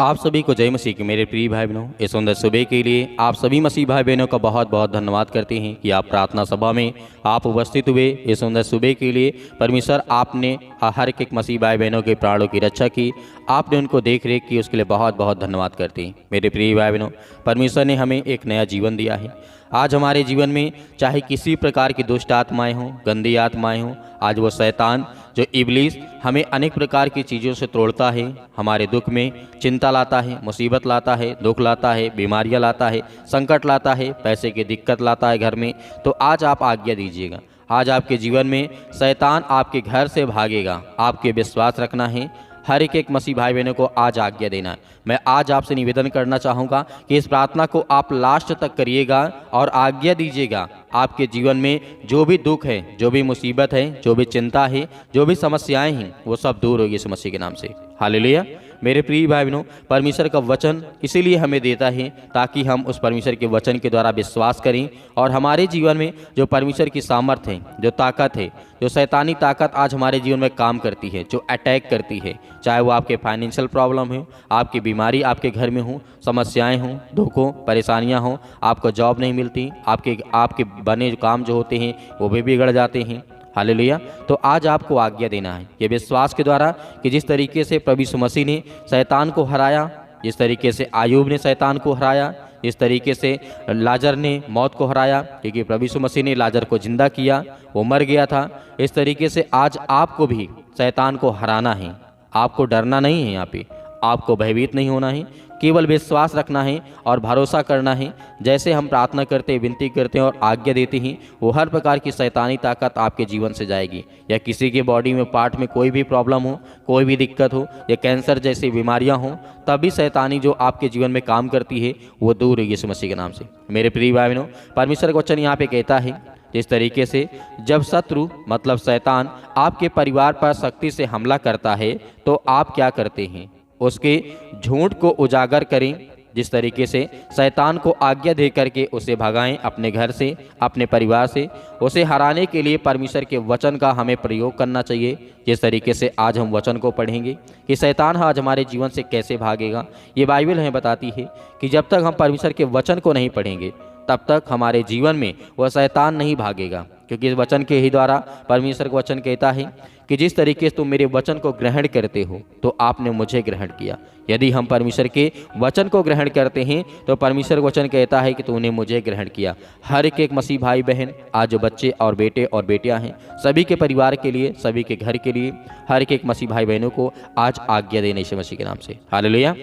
आप सभी को जय मसीह की मेरे प्रिय भाई बहनों, इस सुंदर सुबह के लिए आप सभी मसीह भाई बहनों का बहुत बहुत धन्यवाद करते हैं कि आप प्रार्थना सभा में आप उपस्थित हुए। इस सुंदर सुबह के लिए परमेश्वर आपने हर एक मसीह भाई बहनों के प्राणों की रक्षा की, आपने उनको देख रेख की, उसके लिए बहुत बहुत धन्यवाद करते हैं। मेरे प्रिय भाई बहनों, परमेश्वर ने हमें एक नया जीवन दिया है। आज हमारे जीवन में चाहे किसी प्रकार की दुष्ट आत्माएँ हों, गंदी आत्माएँ हों, आज वो शैतान जो इब्लीस हमें अनेक प्रकार की चीज़ों से तोड़ता है, हमारे दुख में चिंता लाता है, मुसीबत लाता है, दुख लाता है, बीमारियां लाता है, संकट लाता है, पैसे की दिक्कत लाता है घर में। तो आज आप आज्ञा दीजिएगा, आज आपके जीवन में शैतान आपके घर से भागेगा। आपके विश्वास रखना है, हर एक मसीह भाई बहनों को आज आज्ञा देना है। मैं आज आपसे निवेदन करना चाहूँगा कि इस प्रार्थना को आप लास्ट तक करिएगा और आज्ञा दीजिएगा। आपके जीवन में जो भी दुख है, जो भी मुसीबत है, जो भी चिंता है, जो भी समस्याएं हैं, वो सब दूर होगी इस मसीह के नाम से। हालेलुया। मेरे प्रिय भाई बहनों, परमेश्वर का वचन इसीलिए हमें देता है ताकि हम उस परमेश्वर के वचन के द्वारा विश्वास करें और हमारे जीवन में जो परमेश्वर की सामर्थ है, जो ताकत है, जो शैतानी ताकत आज हमारे जीवन में काम करती है, जो अटैक करती है, चाहे वो आपके फाइनेंशियल प्रॉब्लम हो, आपकी बीमारी आपके घर में हो, समस्याएं हों, दुखों परेशानियां हों, आपको जॉब नहीं मिलती, आपके बने काम जो होते हैं वो भी बिगड़ जाते हैं। हालेलुया। तो आज आपको आज्ञा देना है ये विश्वास के द्वारा कि जिस तरीके से प्रभु यीशु मसीह ने शैतान को हराया, जिस तरीके से आयूब ने शैतान को हराया, इस तरीके से लाजर ने मौत को हराया, क्योंकि प्रभु यीशु मसीह ने लाजर को जिंदा किया, वो मर गया था। इस तरीके से आज आपको भी शैतान को हराना है। आपको डरना नहीं है, यहाँ पे आपको भयभीत नहीं होना है, केवल विश्वास रखना है और भरोसा करना है। जैसे हम प्रार्थना करते हैं, विनती करते हैं और आज्ञा देते हैं, वो हर प्रकार की शैतानी ताकत आपके जीवन से जाएगी। या किसी के बॉडी में पार्ट में कोई भी प्रॉब्लम हो, कोई भी दिक्कत हो, या कैंसर जैसी बीमारियां हों, तभी शैतानी जो आपके जीवन में काम करती है वो दूर होगी यीशु मसीह के नाम से। मेरे प्रिय भाई बहनों, परमेश्वर का वचन यहाँ पे कहता है जिस तरीके से जब शत्रु मतलब शैतान आपके परिवार पर शक्ति से हमला करता है तो आप क्या करते हैं? उसके झूठ को उजागर करें। जिस तरीके से शैतान को आज्ञा दे करके उसे भगाएं अपने घर से, अपने परिवार से। उसे हराने के लिए परमेश्वर के वचन का हमें प्रयोग करना चाहिए। जिस तरीके से आज हम वचन को पढ़ेंगे कि शैतान आज हमारे जीवन से कैसे भागेगा। ये बाइबल हमें बताती है कि जब तक हम परमेश्वर के वचन को नहीं पढ़ेंगे तब तक हमारे जीवन में वह शैतान नहीं भागेगा, क्योंकि इस वचन के ही द्वारा परमेश्वर का वचन कहता है कि जिस तरीके से तुम मेरे वचन को ग्रहण करते हो तो आपने मुझे ग्रहण किया। यदि हम परमेश्वर के वचन को ग्रहण करते हैं तो परमेश्वर का वचन कहता है कि तूने मुझे ग्रहण किया। हर एक मसीह भाई बहन, आज जो बच्चे और बेटे और बेटियां हैं, सभी के परिवार के लिए, सभी के घर के लिए, हर एक मसीह भाई बहनों को आज आज्ञा देने यीशु मसीह के नाम से। हालेलुया।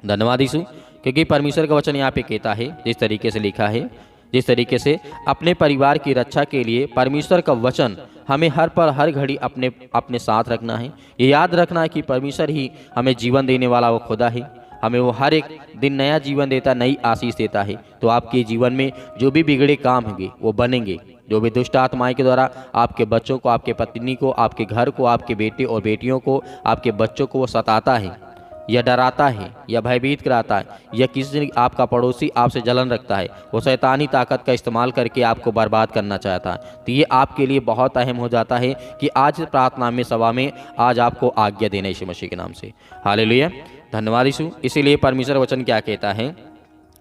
धन्यवाद यीशु, क्योंकि परमेश्वर का वचन यहाँ पे कहता है, जिस तरीके से लिखा है, जिस तरीके से अपने परिवार की रक्षा के लिए परमेश्वर का वचन हमें हर पल हर घड़ी अपने साथ रखना है। ये याद रखना है कि परमेश्वर ही हमें जीवन देने वाला वो खुदा है। हमें वो हर एक दिन नया जीवन देता, नई आशीष देता है। तो आपके जीवन में जो भी बिगड़े काम होंगे वो बनेंगे। जो भी दुष्ट आत्माएं के द्वारा आपके बच्चों को, आपके पत्नी को, आपके घर को, आपके बेटे और बेटियों को, आपके बच्चों को वो सताता है या डराता है या भयभीत कराता है, या किसी दिन आपका पड़ोसी आपसे जलन रखता है, वो शैतानी ताकत का इस्तेमाल करके आपको बर्बाद करना चाहता है, तो ये आपके लिए बहुत अहम हो जाता है कि आज प्रार्थना में सभा में आज आपको आज्ञा देना यीशु मसीह के नाम से। हालेलुया। धन्यवाद यीशु। इसीलिए परमेश्वर वचन क्या कहता है,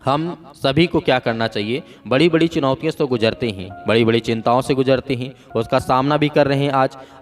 हम सभी को क्या करना चाहिए? बड़ी बड़ी चुनौतियों से तो गुजरते हैं, बड़ी बड़ी चिंताओं से गुजरते हैं, उसका सामना भी कर रहे हैं।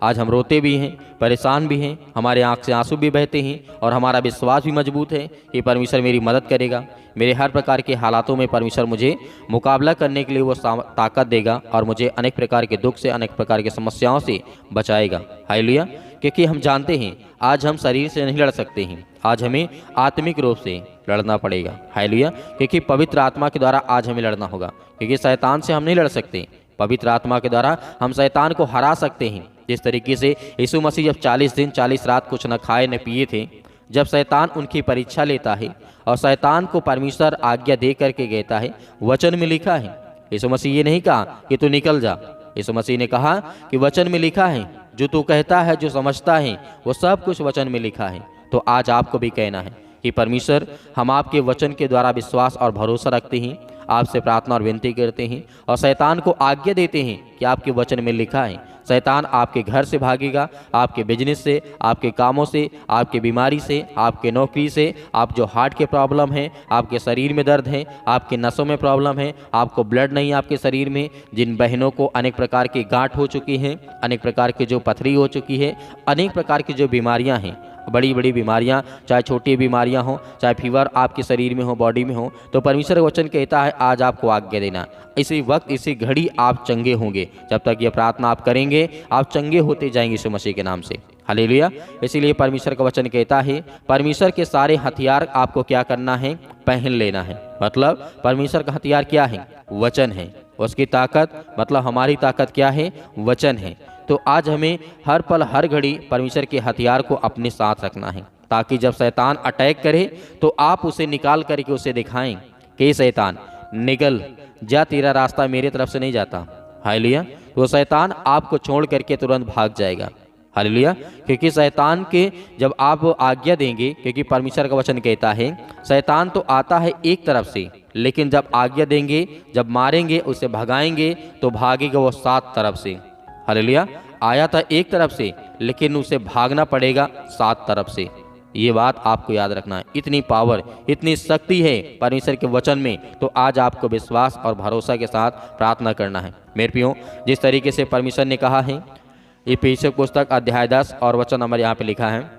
आज हम रोते भी हैं, परेशान भी हैं, हमारे आंख से आंसू भी बहते हैं और हमारा विश्वास भी मजबूत है कि परमेश्वर मेरी मदद करेगा। मेरे हर प्रकार के हालातों में परमेश्वर मुझे मुकाबला करने के लिए वो ताकत देगा और मुझे अनेक प्रकार के दुख से, अनेक प्रकार की समस्याओं से बचाएगा। हालेलुया। क्योंकि हम जानते हैं आज हम शरीर से नहीं लड़ सकते हैं, आज हमें आत्मिक रूप से लड़ना पड़ेगा। हालेलुया। क्योंकि पवित्र आत्मा के द्वारा आज हमें लड़ना होगा, क्योंकि शैतान से हम नहीं लड़ सकते। पवित्र आत्मा के द्वारा हम शैतान को हरा सकते हैं। जिस तरीके से यीशु मसीह जब 40 दिन 40 रात कुछ न खाए न पिए थे, जब शैतान उनकी परीक्षा लेता है और शैतान को परमेश्वर आज्ञा दे करके कहता है, वचन में लिखा है। यीशु मसीह ये नहीं कहा कि तू निकल जा। यीशु मसीह ने कहा कि वचन में लिखा है, जो तू कहता है, जो समझता है, वो सब कुछ वचन में लिखा है। तो आज आपको भी कहना है कि परमेश्वर, हम आपके वचन के द्वारा विश्वास और भरोसा रखते हैं। आपसे प्रार्थना और विनती करते हैं और शैतान को आज्ञा देते हैं कि आपके वचन में लिखा है शैतान आपके घर से भागेगा, आपके बिजनेस से, आपके कामों से, आपके बीमारी से, आपके नौकरी से, आप जो हार्ट के प्रॉब्लम है, आपके शरीर में दर्द है, आपके नसों में प्रॉब्लम है, आपको ब्लड नहीं आपके शरीर में, जिन बहनों को अनेक प्रकार की गांठ हो चुकी हैं, अनेक प्रकार की जो पथरी हो चुकी है, अनेक प्रकार की जो बीमारियां हैं, बड़ी बड़ी बीमारियां, चाहे छोटी बीमारियां हो, चाहे फीवर आपके शरीर में हो, बॉडी में हो, तो परमेश्वर वचन कहता है आज आपको आज्ञा देना। इसी वक्त इसी घड़ी आप चंगे होंगे। जब तक ये प्रार्थना आप करेंगे आप चंगे होते जाएंगे यीशु मसीह के नाम से। हालेलुया। इसीलिए परमेश्वर का वचन कहता है परमेश्वर के सारे हथियार आपको क्या करना है, पहन लेना है। मतलब परमेश्वर का हथियार क्या है, वचन है। उसकी ताकत मतलब हमारी ताकत क्या है, वचन है। तो आज हमें हर पल हर घड़ी परमेश्वर के हथियार को अपने साथ रखना है, ताकि जब शैतान अटैक करे तो आप उसे निकाल करके उसे दिखाएं कि शैतान निकल जा, तेरा रास्ता मेरे तरफ से नहीं जाता। हालेलुया। तो शैतान आपको छोड़ करके तुरंत भाग जाएगा। हालेलुया। क्योंकि शैतान के जब आप आज्ञा देंगे, क्योंकि परमेश्वर का वचन कहता है शैतान तो आता है एक तरफ से, लेकिन जब आज्ञा देंगे, जब मारेंगे, उसे भगाएंगे तो भागेगा वो 7 तरफ से। हालेलुया। आया था एक तरफ से, लेकिन उसे भागना पड़ेगा 7 तरफ से। ये बात आपको याद रखना है। इतनी पावर, इतनी शक्ति है परमेश्वर के वचन में। तो आज आपको विश्वास और भरोसा के साथ प्रार्थना करना है। मेरे प्रियो, जिस तरीके से परमेश्वर ने कहा है, इफिसियों पुस्तक अध्याय 10 और वचन नंबर यहाँ पे लिखा है,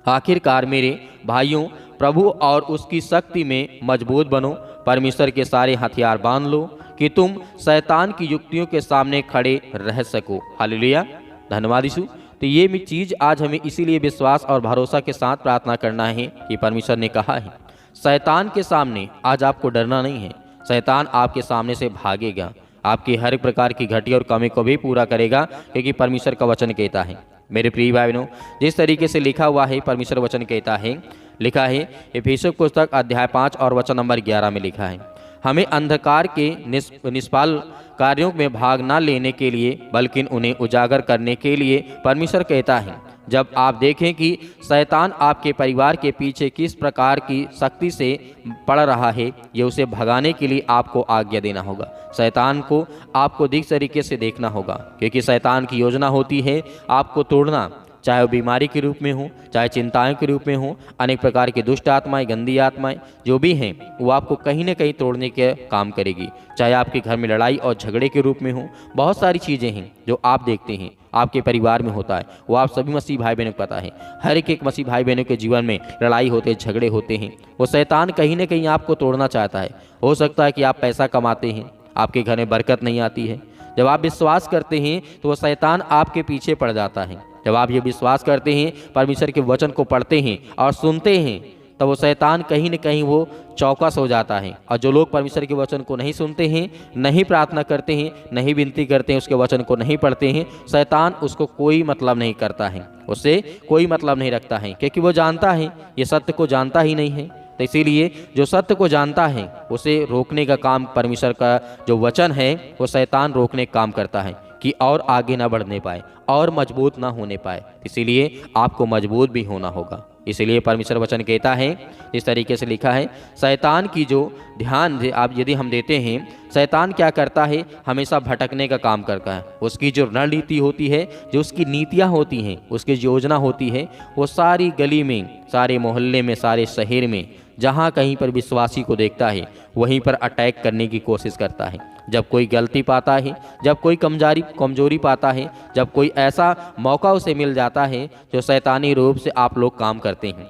आखिरकार मेरे भाइयों प्रभु और उसकी शक्ति में मजबूत बनो, परमेश्वर के सारे हथियार बांध लो कि तुम शैतान की युक्तियों के सामने खड़े रह सको। हालेलुया। धन्यवाद यीशु। तो ये भी चीज़ आज हमें इसीलिए विश्वास और भरोसा के साथ प्रार्थना करना है कि परमेश्वर ने कहा है शैतान के सामने आज आपको डरना नहीं है। शैतान आपके सामने से भागेगा, आपकी हर प्रकार की घटी और कमी को भी पूरा करेगा, क्योंकि परमेश्वर का वचन कहता है। मेरे प्रिय भाई बहनों, जिस तरीके से लिखा हुआ है परमेश्वर वचन कहता है, लिखा है इफिसियों पुस्तक अध्याय 5 और वचन नंबर 11 में लिखा है, हमें अंधकार के निष्फल कार्यों में भाग न लेने के लिए बल्कि उन्हें उजागर करने के लिए परमेश्वर कहता है जब आप देखें कि शैतान आपके परिवार के पीछे किस प्रकार की शक्ति से पड़ रहा है, ये उसे भगाने के लिए आपको आज्ञा देना होगा। शैतान को आपको दिख तरीके से देखना होगा, क्योंकि शैतान की योजना होती है आपको तोड़ना, चाहे वो बीमारी के रूप में हो, चाहे चिंताओं के रूप में हो, अनेक प्रकार की दुष्ट आत्माएं, गंदी आत्माएं जो भी हैं वो आपको कहीं ना कहीं तोड़ने के काम करेगी। चाहे आपके घर में लड़ाई और झगड़े के रूप में हो, बहुत सारी चीज़ें हैं जो आप देखते हैं आपके परिवार में होता है, वो आप सभी मसीह भाई बहनों को पता है। हर एक मसीह भाई बहनों के जीवन में लड़ाई होते, झगड़े होते हैं। वो शैतान कहीं ना कहीं आपको तोड़ना चाहता है। हो सकता है कि आप पैसा कमाते हैं, आपके घर में बरकत नहीं आती है। जब आप विश्वास करते हैं तो वो शैतान आपके पीछे पड़ जाता है। जब आप ये विश्वास करते हैं, परमेश्वर के वचन को पढ़ते हैं और सुनते हैं, तब वो शैतान कहीं न कहीं वो चौकस हो जाता है। और जो लोग परमेश्वर के वचन को नहीं सुनते हैं, नहीं प्रार्थना करते हैं, नहीं विनती करते हैं, उसके वचन को नहीं पढ़ते हैं, शैतान उसको कोई मतलब नहीं करता है, उससे कोई मतलब नहीं रखता है, क्योंकि वो जानता है ये सत्य को जानता ही नहीं है। तो इसीलिए जो सत्य को जानता है उसे रोकने का काम परमेश्वर का जो वचन है वो शैतान रोकने का काम करता है कि और आगे ना बढ़ने पाए और मजबूत ना होने पाए। इसीलिए आपको मजबूत भी होना होगा। इसीलिए परमेश्वर वचन कहता है, इस तरीके से लिखा है, शैतान की जो ध्यान आप यदि हम देते हैं, शैतान क्या करता है, हमेशा भटकने का काम करता है। उसकी जो रणनीति होती है, जो उसकी नीतियाँ होती हैं, उसकी जो योजना होती है, वो सारी गली में, सारे मोहल्ले में, सारे शहर में, जहाँ कहीं पर विश्वासी को देखता है वहीं पर अटैक करने की कोशिश करता है। जब कोई गलती पाता है, जब कोई कमजोरी पाता है, जब कोई ऐसा मौका उसे मिल जाता है जो शैतानी रूप से आप लोग काम करते हैं।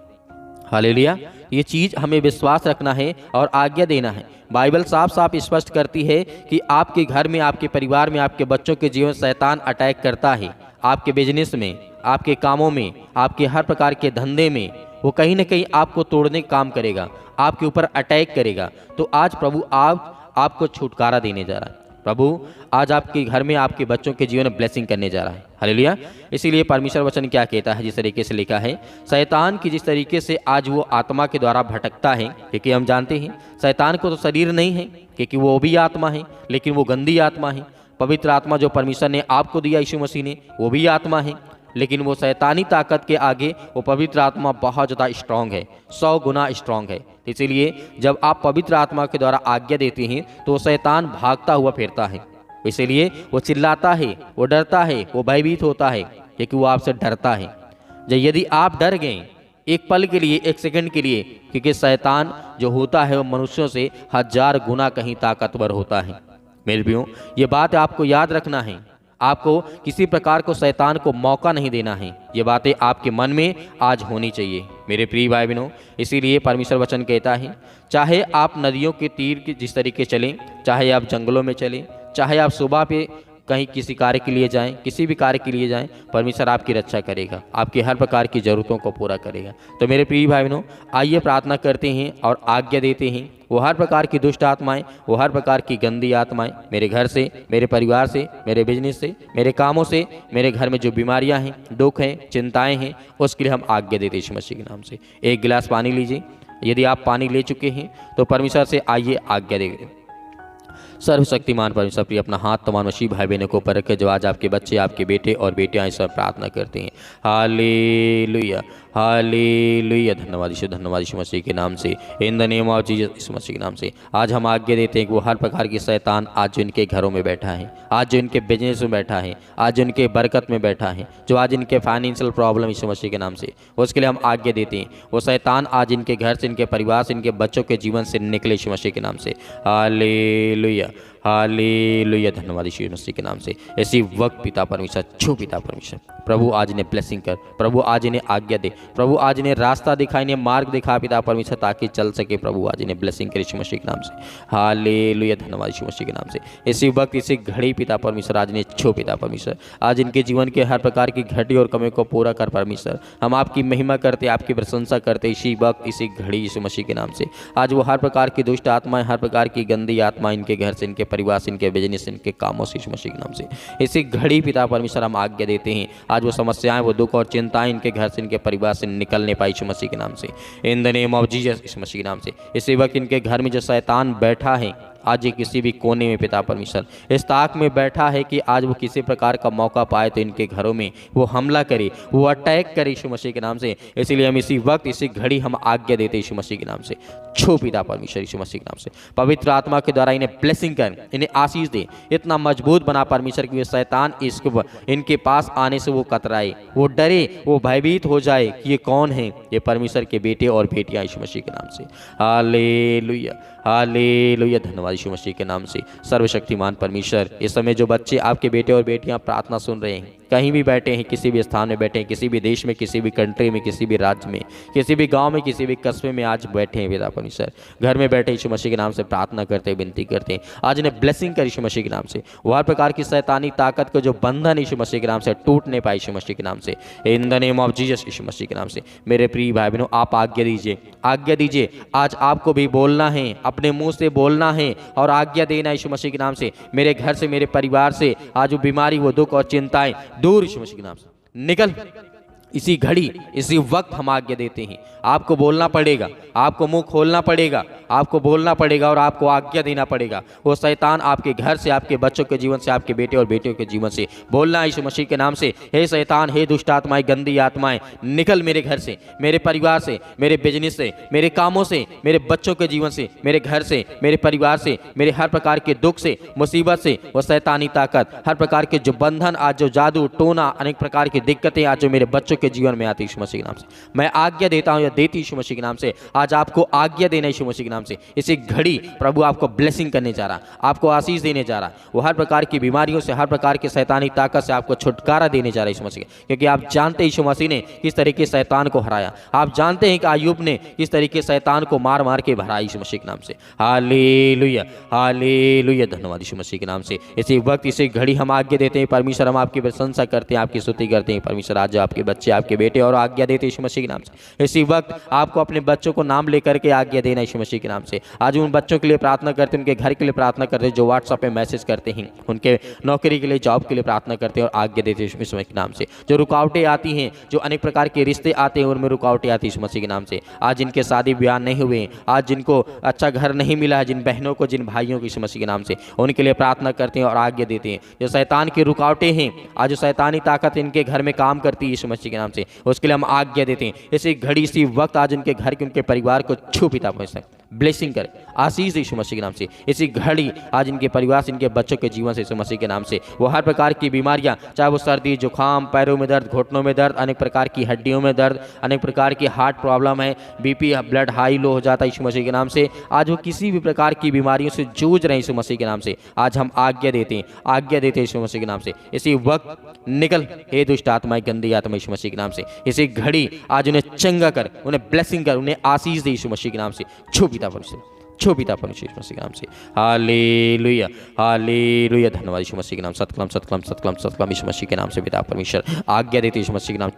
हालेलुया। ये चीज़ हमें विश्वास रखना है और आज्ञा देना है। बाइबल साफ साफ स्पष्ट करती है कि आपके घर में, आपके परिवार में, आपके बच्चों के जीवन शैतान अटैक करता है। आपके बिजनेस में, आपके कामों में, आपके हर प्रकार के धंधे में वो कहीं ना कहीं आपको तोड़ने का काम करेगा, आपके ऊपर अटैक करेगा। तो आज प्रभु आपको छुटकारा देने जा रहा है। प्रभु आज आपके घर में, आपके बच्चों के जीवन में ब्लेसिंग करने जा रहा है। हालेलुया। इसीलिए परमेश्वर वचन क्या कहता है, जिस तरीके से लिखा है, शैतान की जिस तरीके से आज वो आत्मा के द्वारा भटकता है, क्योंकि हम जानते हैं शैतान को तो शरीर नहीं है, क्योंकि वो भी आत्मा है, लेकिन वो गंदी आत्मा है। पवित्र आत्मा जो परमेश्वर ने आपको दिया, यीशु मसीह ने, वो भी आत्मा है, लेकिन वो शैतानी ताकत के आगे वो पवित्र आत्मा बहुत ज़्यादा स्ट्रांग है, 100 गुना स्ट्रांग है। इसीलिए जब आप पवित्र आत्मा के द्वारा आज्ञा देते हैं तो वो शैतान भागता हुआ फिरता है। इसीलिए वो चिल्लाता है, वो डरता है, वो भयभीत होता है, क्योंकि वो आपसे डरता है। यदि आप डर गए एक पल के लिए, एक सेकंड के लिए, क्योंकि शैतान जो होता है वो मनुष्यों से 1000 गुना कहीं ताकतवर होता है। मेरे प्रियो, ये बात आपको याद रखना है। आपको किसी प्रकार को शैतान को मौका नहीं देना है। ये बातें आपके मन में आज होनी चाहिए मेरे प्रिय भाई बहनों। इसीलिए परमेश्वर वचन कहता है, चाहे आप नदियों के तीर के जिस तरीके चलें, चाहे आप जंगलों में चलें, चाहे आप सुबह पे कहीं किसी कार्य के लिए जाएं, किसी भी कार्य के लिए जाएं, परमेश्वर आपकी रक्षा करेगा, आपकी हर प्रकार की ज़रूरतों को पूरा करेगा। तो मेरे प्रिय भाई बहनों, आइए प्रार्थना करते हैं और आज्ञा देते हैं वो हर प्रकार की दुष्ट आत्माएं, वो हर प्रकार की गंदी आत्माएं मेरे घर से, मेरे परिवार से, मेरे बिजनेस से, मेरे कामों से, मेरे घर में जो बीमारियां हैं, दुख हैं, चिंताएं हैं, उसके लिए हम आज्ञा देते हैं यीशु मसीह के नाम से। एक गिलास पानी लीजिए। यदि आप पानी ले चुके हैं तो परमेश्वर से आइए आज्ञा दें। सर्वशक्तिमान परमेश्वर प्रिय अपना हाथ तमाम मसीह भाई बहनों को ऊपर रखे जो आज आपके बच्चे, आपके बेटे और बेटियां इस पर प्रार्थना करते हैं। हालेलुया, हालेलुया। धन्यवाद यीशु मसीह के नाम से, in the name of Jesus Yeshu Masih के नाम से। आज हम आज्ञा देते हैं कि वो हर प्रकार की शैतान आज जो इनके घरों में बैठा है, आज जो इनके बिजनेस में बैठा है, आज जो इनके बरकत में बैठा है, जो आज इनके फाइनेंशियल प्रॉब्लम यीशु मसीह के नाम से, उसके लिए हम आज्ञा देते हैं वो शैतान आज इनके घर से, इनके परिवार से, इनके बच्चों के जीवन से निकले यीशु मसीह के नाम से। हालेलुया, हालेलुया। धन्यवाद यीशु मसीह के नाम से। इसी वक्त पिता परमेश्वर, छू पिता परमेश्वर, प्रभु आज इन्हें ब्लेसिंग कर, प्रभु आज इन्हें आज्ञा दे, प्रभु आज इन्हें रास्ता दिखा, इन्हें मार्ग दिखा पिता परमेश्वर, ताकि चल सके। प्रभु आज इन्हें ब्लेसिंग कर यीशु मसीह के नाम से। हालेलुया। धन्यवाद यीशु मसीह के नाम से। इसी वक्त, इसी घड़ी पिता परमेश्वर, आज इन्हें छू पिता परमेश्वर, आज इनके जीवन के हर प्रकार की घटी और कमी को पूरा कर परमेश्वर। हम आपकी महिमा करते, आपकी प्रशंसा करते इसी वक्त, इसी घड़ी यीशु मसीह के नाम से। आज वो हर प्रकार की दुष्ट आत्माएं, हर प्रकार की गंदी आत्माएं इनके घर से, इनके परिवार से, इनके बिजनेस, इनके कामों से यीशु मसीह के नाम से इसी घड़ी पिता परमेश्वर हम आज्ञा देते हैं। आज वो समस्याएं, वो दुख और चिंताएं इनके घर से, इनके परिवार से निकलने पाई यीशु मसीह के नाम से, in the name of Jesus Yeshu Masih के नाम से। इसी वक्त इनके घर में जो शैतान बैठा है, आज ये किसी भी कोने में पिता परमेश्वर इस ताक में बैठा है कि आज वो किसी प्रकार का मौका पाए तो इनके घरों में वो हमला करे, वो अटैक करे यीशु मसीह के नाम से। इसलिए हम इसी वक्त, इसी घड़ी हम आज्ञा देते यीशु मसीह के नाम से, छू पिता परमेश्वर यीशु मसीह के नाम से। पवित्र आत्मा के द्वारा इन्हें ब्लेसिंग कर, इन्हें आशीष दे, इतना मजबूत बना परमेश्वर कि शैतान इसको इनके पास आने से वो कतराए, वो डरे, वो भयभीत हो जाए कि ये कौन है, ये परमेश्वर के बेटे और बेटियां यीशु मसीह के नाम से। हालेलुया, हालेलुया। धन्यवाद यीशु मसीह के नाम से। सर्वशक्तिमान परमेश्वर, इस समय जो बच्चे आपके बेटे और बेटियां प्रार्थना सुन रहे हैं, कहीं भी बैठे हैं, किसी भी स्थान में बैठे हैं, किसी भी देश में, किसी भी कंट्री में, किसी भी राज्य में, किसी भी गांव में, किसी भी कस्बे में आज बैठे हैं पिता परमेश्वर, घर में बैठे यीशु मसीह के नाम से प्रार्थना करते हैं, विनती करते हैं, आज इन्हें ब्लेसिंग कर यीशु मसीह के नाम से। वो हर प्रकार की शैतानी ताकत को जो बंधन यीशु मसीह के नाम से टूटने पाए यीशु मसीह के नाम से, in the name of Jesus Yeshu Masih के नाम से। मेरे प्रिय भाई बहनों, आप आज्ञा दीजिए, आज्ञा दीजिए। आज आपको भी बोलना है, अपने मुंह से बोलना है और आज्ञा देना यीशु मसीह के नाम से। मेरे घर से, मेरे परिवार से आज वो बीमारी, वो दुख और चिंताएं दूर यीशु मसीह के नाम से निकल। इसी घड़ी, इसी वक्त हम आज्ञा देते हैं। आपको बोलना पड़ेगा, आपको मुंह खोलना पड़ेगा, आपको बोलना पड़ेगा और आपको आज्ञा देना पड़ेगा। वो शैतान आपके घर से, आपके बच्चों के जीवन से, आपके बेटे और बेटियों के जीवन से बोलना है यीशु मसीह के नाम से। हे शैतान, हे दुष्ट आत्माएं, गंदी आत्माएं, निकल मेरे घर से, मेरे परिवार से, मेरे बिजनेस से, मेरे कामों से, मेरे बच्चों के जीवन से, मेरे घर से, मेरे परिवार से, मेरे हर प्रकार के दुख से, मुसीबत से, वो शैतानी ताकत, हर प्रकार के जो बंधन, आज जो जादू टोना, अनेक प्रकार की दिक्कतें आज जो मेरे बच्चों के जीवन में आती यीशु मसीह के नाम से, मैं आज्ञा देता हूं या देती यीशु मसीह के नाम से। आज आपको आज्ञा देना यीशु मसीह के नाम से। इसी घड़ी प्रभु आपको ब्लेसिंग करने जा रहा, आपको आशीष देने जा रहा। वो हर प्रकार की बीमारियों से, हर प्रकार की शैतानी ताकत से आपको छुटकारा देने जा रहा है यीशु मसीह, क्योंकि आप जानते हैं यीशु मसीह ने किस तरीके शैतान को हराया। आप जानते हैं कि अय्यूब ने किस तरीके शैतान को मार मार के भराया यीशु मसीह के नाम से। हालेलुया, हालेलुया। धन्यवाद यीशु मसीह के नाम से। इसी वक्त, इसी घड़ी हम आज्ञा देते हैं परमेश्वर, हम आपकी प्रशंसा करते हैं, आपकी स्तुति करते हैं परमेश्वर। आज जो आपके बच्चे बच्चे आपके बेटे और आज्ञा देते यीशु मसीह के नाम से। इसी वक्त आपको अपने बच्चों को नाम लेकर के आज्ञा देना यीशु मसीह के नाम से। आज उन बच्चों के लिए प्रार्थना करते हैं, उनके घर के लिए प्रार्थना करते हैं, जो व्हाट्सएप पे मैसेज करते हैं, उनके नौकरी के लिए, जॉब के लिए प्रार्थना करते हैं और आज्ञा देते हैं यीशु मसीह के नाम से। जो रुकावटें आती हैं, जो अनेक प्रकार के रिश्ते आते हैं, उनमें रुकावटें आती हैं यीशु मसीह के नाम से। आज जिनके शादी ब्याह नहीं हुए, आज जिनको अच्छा घर नहीं मिला है, जिन बहनों को, जिन भाइयों को यीशु मसीह के नाम से उनके लिए प्रार्थना करते हैं और आज्ञा देते हैं। जो शैतान की रुकावटें हैं, आज जो शैतानी ताकत इनके घर में काम करती है यीशु मसीह के नाम से, उसके लिए हम आज्ञा देते हैं। इसी घड़ी, इसी वक्त आज उनके घर के, उनके परिवार को छू पिता परमेश्वर ब्लेसिंग करे, आशीष यीशु मसीह के नाम से। इसी घड़ी आज इनके परिवार से, इनके बच्चों के जीवन से यीशु मसीह के नाम से वो हर प्रकार की बीमारियां, चाहे वो सर्दी, जुकाम, पैरों में दर्द, घुटनों में दर्द, अनेक प्रकार की हड्डियों में दर्द, अनेक प्रकार की हार्ट प्रॉब्लम है, बीपी, ब्लड हाई लो हो जाता है यीशु मसीह के नाम से। आज वो किसी भी प्रकार की बीमारियों से जूझ रहे हैं यीशु मसीह के नाम से। आज हम आज्ञा देते हैं, आज्ञा देते हैं यीशु मसीह के नाम से। इसी वक्त निकल हे दुष्ट आत्माएं, गंदी आत्मा यीशु मसीह के नाम से। इसी घड़ी आज उन्हें चंगा कर, उन्हें ब्लेसिंग कर, उन्हें आशीष दे यीशु मसीह के नाम से। छू पिता परमेश्वर, छो पिता परमेश्वर यीशु मसीह के नाम से। हालेलुया, हालेलुया, धन्यवाद यीशु मसीह के नाम। सतकलम सतकलम सतकलम सतकलम यीशु मसीह के नाम से पिता परमेश्वर आज्ञा देते यीशु मसीह के नाम।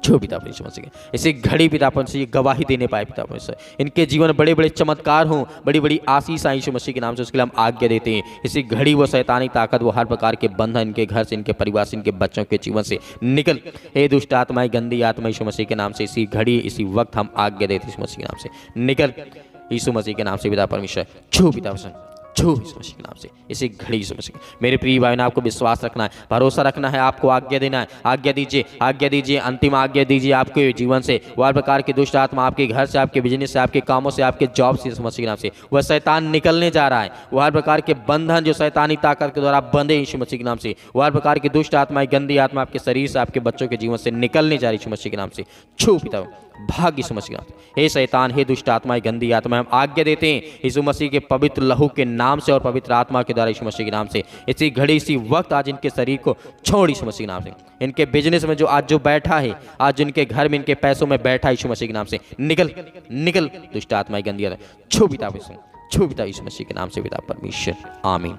छो पिता परमेश्वर मसीह के इसी घड़ी पिता परमेश्वर गवाही देने पाए पिता परमेश्वर, इनके जीवन में बड़े बड़े चमत्कार हों, बड़ी बड़ी आशीष आए यीशु मसीह के नाम से, उसके लिए हम आज्ञा देते हैं। इसी घड़ी वो शैतानी ताकत, वो हर प्रकार के बंधन इनके घर से, इनके परिवार से, इनके बच्चों के जीवन से निकल। हे दुष्ट आत्माएं, गंदी आत्मा यीशु मसीह के नाम से इसी घड़ी, इसी वक्त हम आज्ञा देते यीशु मसीह के नाम से। निकल यीशु मसीह के नाम से पिता परमेश्वर। छू पिता परमेश्वर, छू यीशु मसीह के नाम से इसी घड़ी यीशु मसीह। मेरे प्रिय भाई ने आपको विश्वास रखना है, भरोसा रखना है, आपको आज्ञा देना है। आज्ञा दीजिए, आज्ञा दीजिए, अंतिम आज्ञा दीजिए आपके जीवन से। वह प्रकार की दुष्ट आत्मा आपके घर से, आपके बिजनेस से, आपके कामों से, आपके जॉब से यीशु मसीह के नाम से वह शैतान निकलने जा रहा है। वह प्रकार के बंधन जो शैतानी ताकत के द्वारा बंधे यीशु मसीह के नाम से, वह प्रकार की दुष्ट आत्मा, गंदी आत्मा आपके शरीर से, आपके बच्चों के जीवन से निकलने जा रही यीशु मसीह के नाम से। छू पिता, भाग यीशु मसीह के नाम से। हे शैतान, हे दुष्ट आत्मा, गंदी आत्मा, हम आज्ञा देते हैं यीशु मसीह के पवित्र लहू के नाम से और पवित्र आत्मा के द्वारा यीशु मसीह के नाम से। इसी घड़ी, इसी वक्त आज इनके शरीर को छोड़ यीशु मसीह के नाम से। इनके बिजनेस में जो आज जो बैठा है, आज इनके घर में, इनके पैसों में बैठा यीशु मसीह के नाम से निकल, निकल दुष्ट आत्मा, गंदी आत्मा। छू पिता, छू पिता यीशु मसीह के नाम से पिता परमेश्वर, आमीन।